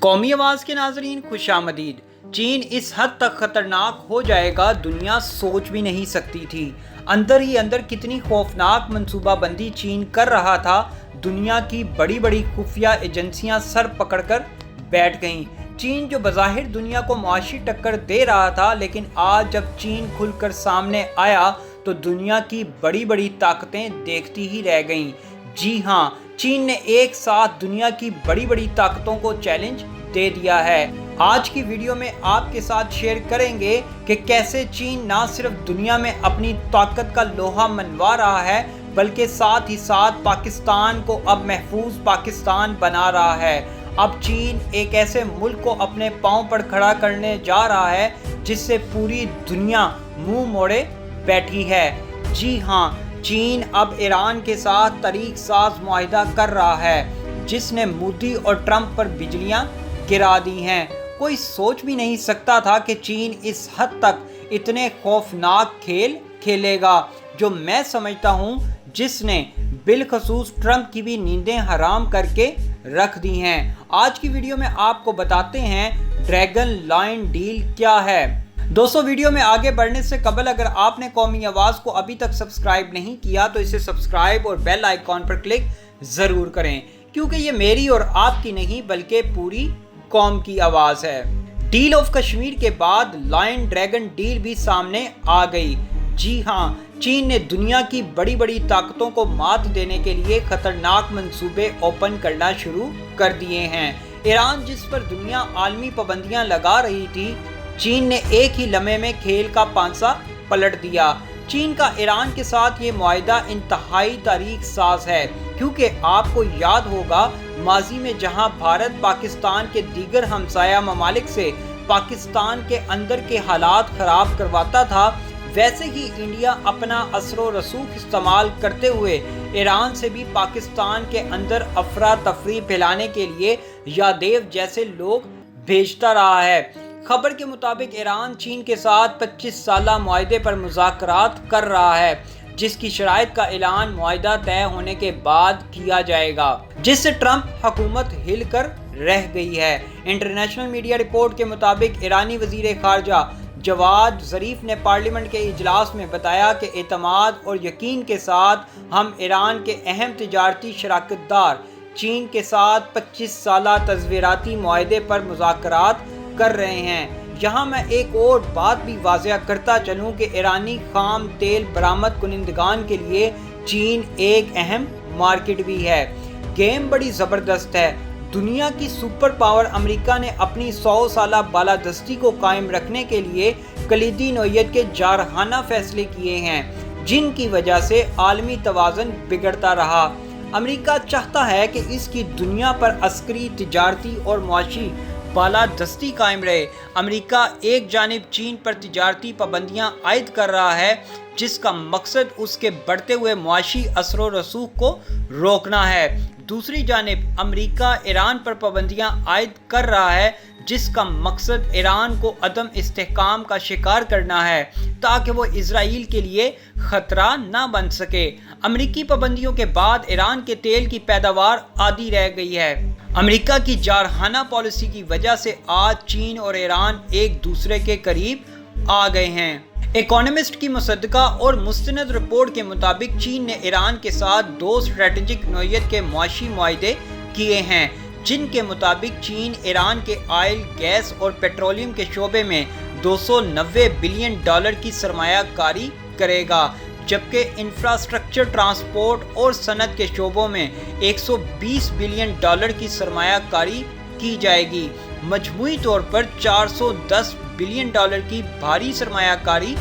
قومی آواز کے ناظرین خوش آمدید۔ چین اس حد تک خطرناک ہو جائے گا دنیا سوچ بھی نہیں سکتی تھی۔ اندر ہی اندر کتنی خوفناک منصوبہ بندی چین کر رہا تھا، دنیا کی بڑی بڑی خفیہ ایجنسیاں سر پکڑ کر بیٹھ گئیں۔ چین جو بظاہر دنیا کو معاشی ٹکر دے رہا تھا، لیکن آج جب چین کھل کر سامنے آیا تو دنیا کی بڑی بڑی طاقتیں دیکھتی ہی رہ گئیں۔ جی ہاں، چین نے ایک ساتھ دنیا کی بڑی بڑی طاقتوں کو چیلنج دے دیا ہے۔ آج کی ویڈیو میں آپ کے ساتھ شیئر کریں گے کہ کیسے چین نہ صرف دنیا میں اپنی طاقت کا لوہا منوا رہا ہے، بلکہ ساتھ ہی ساتھ پاکستان کو اب محفوظ پاکستان بنا رہا ہے۔ اب چین ایک ایسے ملک کو اپنے پاؤں پر کھڑا کرنے جا رہا ہے جس سے پوری دنیا منہ موڑے بیٹھی ہے۔ جی ہاں، چین اب ایران کے ساتھ طریق ساز معاہدہ کر رہا ہے، جس نے مودی اور ٹرمپ پر بجلیاں گرا دی ہیں۔ کوئی سوچ بھی نہیں سکتا تھا کہ چین اس حد تک اتنے خوفناک کھیل کھیلے گا، جو میں سمجھتا ہوں جس نے بالخصوص ٹرمپ کی بھی نیندیں حرام کر کے رکھ دی ہیں۔ آج کی ویڈیو میں آپ کو بتاتے ہیں ڈریگن لائن ڈیل کیا ہے۔ دوستو، ویڈیو میں آگے بڑھنے سے قبل اگر آپ نے قومی آواز کو ابھی تک سبسکرائب نہیں کیا تو اسے سبسکرائب اور بیل آئیکن پر کلک ضرور کریں، کیونکہ یہ میری اور آپ کی نہیں بلکہ پوری قوم کی آواز ہے۔ ڈیل آف کشمیر کے بعد لائن ڈریگن ڈیل بھی سامنے آ گئی۔ جی ہاں، چین نے دنیا کی بڑی بڑی طاقتوں کو مات دینے کے لیے خطرناک منصوبے اوپن کرنا شروع کر دیے ہیں۔ ایران جس پر دنیا عالمی پابندیاں لگا رہی تھی، چین نے ایک ہی لمحے میں کھیل کا پانسا پلٹ دیا۔ چین کا ایران کے ساتھ یہ معاہدہ انتہائی تاریخ ساز ہے، کیونکہ آپ کو یاد ہوگا ماضی میں جہاں بھارت پاکستان کے دیگر ہمسایہ ممالک سے پاکستان کے اندر کے حالات خراب کرواتا تھا، ویسے ہی انڈیا اپنا اثر و رسوخ استعمال کرتے ہوئے ایران سے بھی پاکستان کے اندر افراتفری پھیلانے کے لیے یادیو جیسے لوگ بھیجتا رہا ہے۔ خبر کے مطابق ایران چین کے ساتھ 25 سالہ معاہدے پر مذاکرات کر رہا ہے، جس کی شرائط کا اعلان معاہدہ طے ہونے کے بعد کیا جائے گا، جس سے ٹرمپ حکومت ہل کر رہ گئی ہے۔ انٹرنیشنل میڈیا رپورٹ کے مطابق ایرانی وزیر خارجہ جواد ظریف نے پارلیمنٹ کے اجلاس میں بتایا کہ اعتماد اور یقین کے ساتھ ہم ایران کے اہم تجارتی شراکت دار چین کے ساتھ 25 سالہ تصویراتی معاہدے پر مذاکرات کر رہے ہیں۔ یہاں میں ایک اور بات بھی واضح کرتا چلوں کہ ایرانی خام تیل برآمد کنندگان کے لیے چین ایک اہم مارکیٹ بھی ہے۔ گیم بڑی زبردست ہے۔ دنیا کی سپر پاور امریکہ نے اپنی 100 سالہ بالادستی کو قائم رکھنے کے لیے کلیدی نوعیت کے جارحانہ فیصلے کیے ہیں، جن کی وجہ سے عالمی توازن بگڑتا رہا۔ امریکہ چاہتا ہے کہ اس کی دنیا پر عسکری، تجارتی اور معاشی بالادستی قائم رہے۔ امریکہ ایک جانب چین پر تجارتی پابندیاں عائد کر رہا ہے، جس کا مقصد اس کے بڑھتے ہوئے معاشی اثر و رسوخ کو روکنا ہے۔ دوسری جانب امریکہ ایران پر پابندیاں عائد کر رہا ہے، جس کا مقصد ایران کو عدم استحکام کا شکار کرنا ہے تاکہ وہ اسرائیل کے لیے خطرہ نہ بن سکے۔ امریکی پابندیوں کے بعد ایران کے تیل کی پیداوار آدھی رہ گئی ہے۔ امریکہ کی جارحانہ پالیسی کی وجہ سے آج چین اور ایران ایک دوسرے کے قریب آ گئے ہیں۔ اکانومسٹ کی مصدقہ اور مستند رپورٹ کے مطابق چین نے ایران کے ساتھ 2 اسٹریٹجک نوعیت کے معاشی معاہدے کیے ہیں، جن کے مطابق چین ایران کے آئل، گیس اور پیٹرولیم کے شعبے میں $290 بلین کی سرمایہ کاری کرے گا، جبکہ انفراسٹرکچر، ٹرانسپورٹ اور صنعت کے شعبوں میں $120 بلین کی سرمایہ کاری کی جائے گی۔ مجموعی طور پر $410 بلین کی بھاری سرمایہ کاری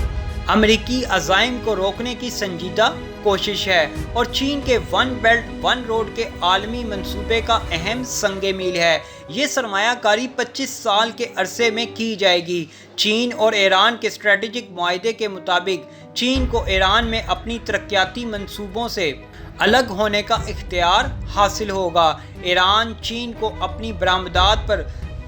امریکی عزائم کو روکنے کی سنجیدہ کوشش ہے اور چین کے ون بیلٹ ون روڈ کے عالمی منصوبے کا اہم سنگ میل ہے۔ یہ سرمایہ کاری 25 سال کے عرصے میں کی جائے گی۔ چین اور ایران کے اسٹریٹجک معاہدے کے مطابق چین کو ایران میں اپنی ترقیاتی منصوبوں سے الگ ہونے کا اختیار حاصل ہوگا۔ ایران چین کو اپنی برآمدات پر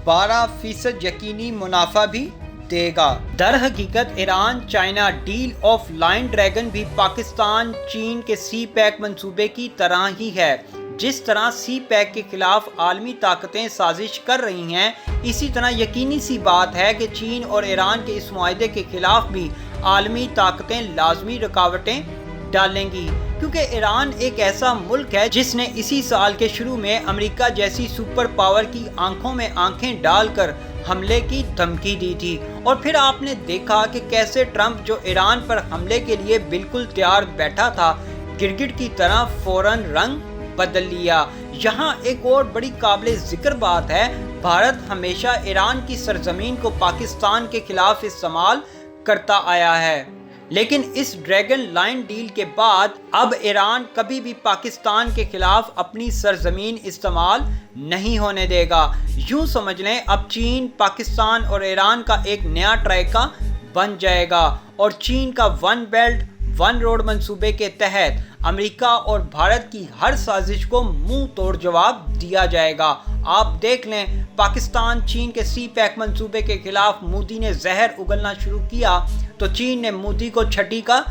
12% یقینی منافع بھی دے گا۔ در حقیقت Iran China deal of line dragon بھی پاکستان چین کے سی پیک منصوبے کی طرح ہی ہے۔ جس طرح سی پیک کے خلاف عالمی طاقتیں سازش کر رہی ہیں، اسی طرح یقینی سی بات ہے کہ چین اور ایران کے اس معاہدے کے خلاف بھی عالمی طاقتیں لازمی رکاوٹیں ڈالیں گی، کیونکہ ایران ایک ایسا ملک ہے جس نے اسی سال کے شروع میں امریکہ جیسی سپر پاور کی آنکھوں میں آنکھیں ڈال کر حملے کی دھمکی دی تھی، اور پھر آپ نے دیکھا کہ کیسے ٹرمپ جو ایران پر حملے کے لیے بالکل تیار بیٹھا تھا، گرگٹ کی طرح فوراً رنگ بدل لیا۔ یہاں ایک اور بڑی قابل ذکر بات ہے، بھارت ہمیشہ ایران کی سرزمین کو پاکستان کے خلاف استعمال کرتا آیا ہے، لیکن اس ڈریگن لائن ڈیل کے بعد اب ایران کبھی بھی پاکستان کے خلاف اپنی سرزمین استعمال نہیں ہونے دے گا۔ یوں سمجھ لیں اب چین پاکستان اور ایران کا ایک نیا ٹرائیکا بن جائے گا، اور چین کا ون بیلٹ ون روڈ منصوبے کے تحت امریکہ اور بھارت کی ہر سازش کو منہ توڑ جواب دیا جائے گا۔ آپ دیکھ لیں پاکستان چین کے سی پیک منصوبے کے خلاف مودی نے زہر اگلنا شروع کیا تو چین نے مودی کو چھٹی کا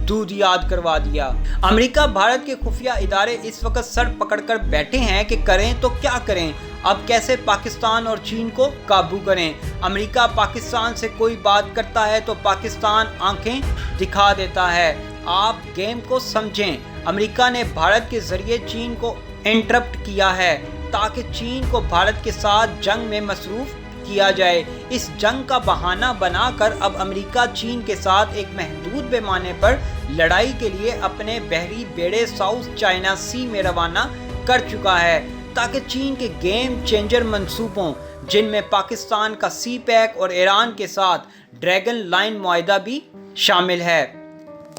دودھ یاد کروا دیا۔ امریکہ بھارت کے خفیہ ادارے اس وقت سر پکڑ کر بیٹھے ہیں کہ کریں تو کیا کریں، اب کیسے پاکستان اور چین کو قابو کریں۔ امریکہ پاکستان سے کوئی بات کرتا ہے تو پاکستان آنکھیں دکھا دیتا ہے۔ آپ گیم کو سمجھیں، امریکہ نے بھارت کے ذریعے چین کو انٹرپٹ کیا ہے تاکہ چین کو بھارت کے ساتھ جنگ میں مصروف کیا جائے۔ اس جنگ کا بہانہ بنا کر اب امریکہ چین کے ساتھ ایک محدود پیمانے پر لڑائی کے لیے اپنے بحری بیڑے ساؤتھ چائنا سی میں روانہ کر چکا ہے، تاکہ چین کے گیم چینجر منصوبوں جن میں پاکستان کا سی پیک اور ایران کے ساتھ ڈریگن لائن معاہدہ بھی شامل ہے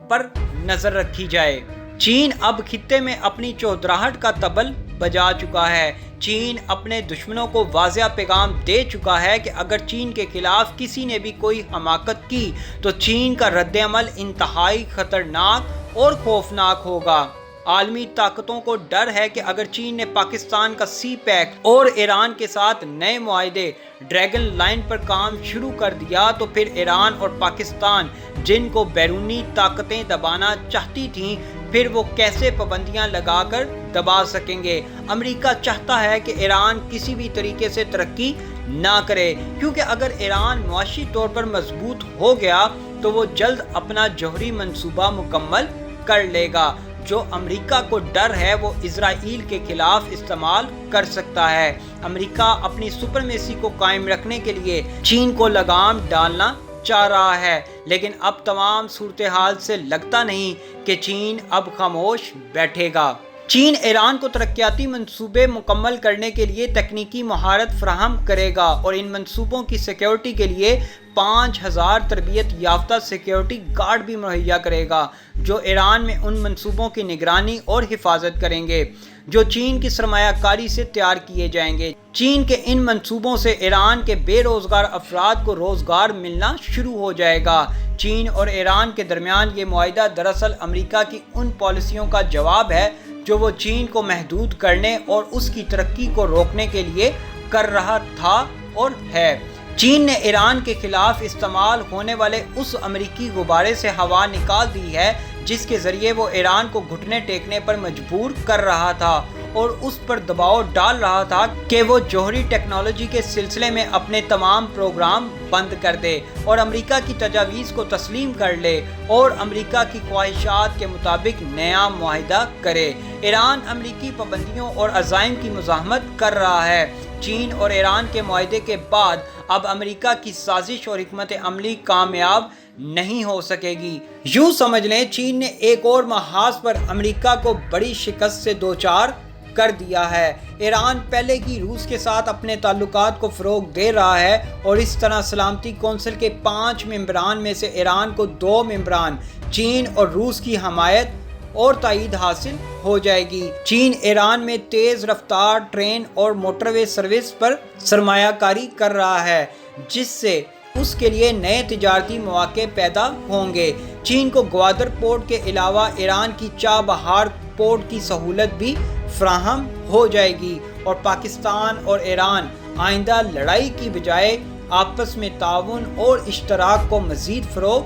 پر نظر رکھی جائے۔ چین اب خطے میں اپنی چودراہٹ کا طبل بجا چکا ہے۔ چین اپنے دشمنوں کو واضح پیغام دے چکا ہے کہ اگر چین کے خلاف کسی نے بھی کوئی حماقت کی تو چین کا رد عمل انتہائی خطرناک اور خوفناک ہوگا۔ عالمی طاقتوں کو ڈر ہے کہ اگر چین نے پاکستان کا سی پیک اور ایران کے ساتھ نئے معاہدے ڈریگن لائن پر کام شروع کر دیا تو پھر ایران اور پاکستان جن کو بیرونی طاقتیں دبانا چاہتی تھیں، پھر وہ کیسے پابندیاں لگا کر دبا سکیں گے۔ امریکہ چاہتا ہے کہ ایران کسی بھی طریقے سے ترقی نہ کرے، کیونکہ اگر ایران معاشی طور پر مضبوط ہو گیا تو وہ جلد اپنا جوہری منصوبہ مکمل کر لے گا، جو امریکہ کو ڈر ہے وہ اسرائیل کے خلاف استعمال کر سکتا ہے۔ امریکہ اپنی سپرمیسی کو قائم رکھنے کے لیے چین کو لگام ڈالنا چاہ رہا ہے، لیکن اب تمام صورتحال سے لگتا نہیں کہ چین اب خاموش بیٹھے گا۔ چین ایران کو ترقیاتی منصوبے مکمل کرنے کے لیے تکنیکی مہارت فراہم کرے گا اور ان منصوبوں کی سیکیورٹی کے لیے 5000 تربیت یافتہ سیکیورٹی گارڈ بھی مہیا کرے گا، جو ایران میں ان منصوبوں کی نگرانی اور حفاظت کریں گے جو چین کی سرمایہ کاری سے تیار کیے جائیں گے۔ چین کے ان منصوبوں سے ایران کے بے روزگار افراد کو روزگار ملنا شروع ہو جائے گا۔ چین اور ایران کے درمیان یہ معاہدہ دراصل امریکہ کی ان پالیسیوں کا جواب ہے جو وہ چین کو محدود کرنے اور اس کی ترقی کو روکنے کے لیے کر رہا تھا اور ہے۔ چین نے ایران کے خلاف استعمال ہونے والے اس امریکی غبارے سے ہوا نکال دی ہے جس کے ذریعے وہ ایران کو گھٹنے ٹیکنے پر مجبور کر رہا تھا اور اس پر دباؤ ڈال رہا تھا کہ وہ جوہری ٹیکنالوجی کے سلسلے میں اپنے تمام پروگرام بند کر دے اور امریکہ کی تجاویز کو تسلیم کر لے اور امریکہ کی خواہشات کے مطابق نیا معاہدہ کرے۔ ایران امریکی پابندیوں اور عزائم کی مزاحمت کر رہا ہے۔ چین اور ایران کے معاہدے کے بعد اب امریکہ کی سازش اور حکمت عملی کامیاب نہیں ہو سکے گی۔ یوں سمجھ لیں چین نے ایک اور محاذ پر امریکہ کو بڑی شکست سے دوچار کر دیا ہے۔ ایران پہلے ہی روس کے ساتھ اپنے تعلقات کو فروغ دے رہا ہے اور اس طرح سلامتی کونسل کے 5 ممبران میں سے ایران کو 2 ممبران چین اور روس کی حمایت اور تائید حاصل ہو جائے گی۔ چین ایران میں تیز رفتار ٹرین اور موٹر وے سروس پر سرمایہ کاری کر رہا ہے، جس سے اس کے لیے نئے تجارتی مواقع پیدا ہوں گے۔ چین کو گوادر پورٹ کے علاوہ ایران کی چابہار پورٹ کی سہولت بھی فراہم ہو جائے گی اور پاکستان اور ایران آئندہ لڑائی کی بجائے آپس میں تعاون اور اشتراک کو مزید فروغ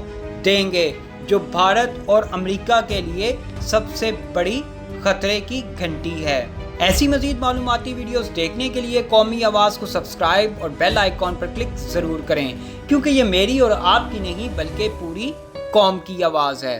دیں گے، جو بھارت اور امریکہ کے لیے سب سے بڑی خطرے کی گھنٹی ہے۔ ایسی مزید معلوماتی ویڈیوز دیکھنے کے لیے قومی آواز کو سبسکرائب اور بیل آئیکن پر کلک ضرور کریں، کیونکہ یہ میری اور آپ کی نہیں بلکہ پوری قوم کی آواز ہے۔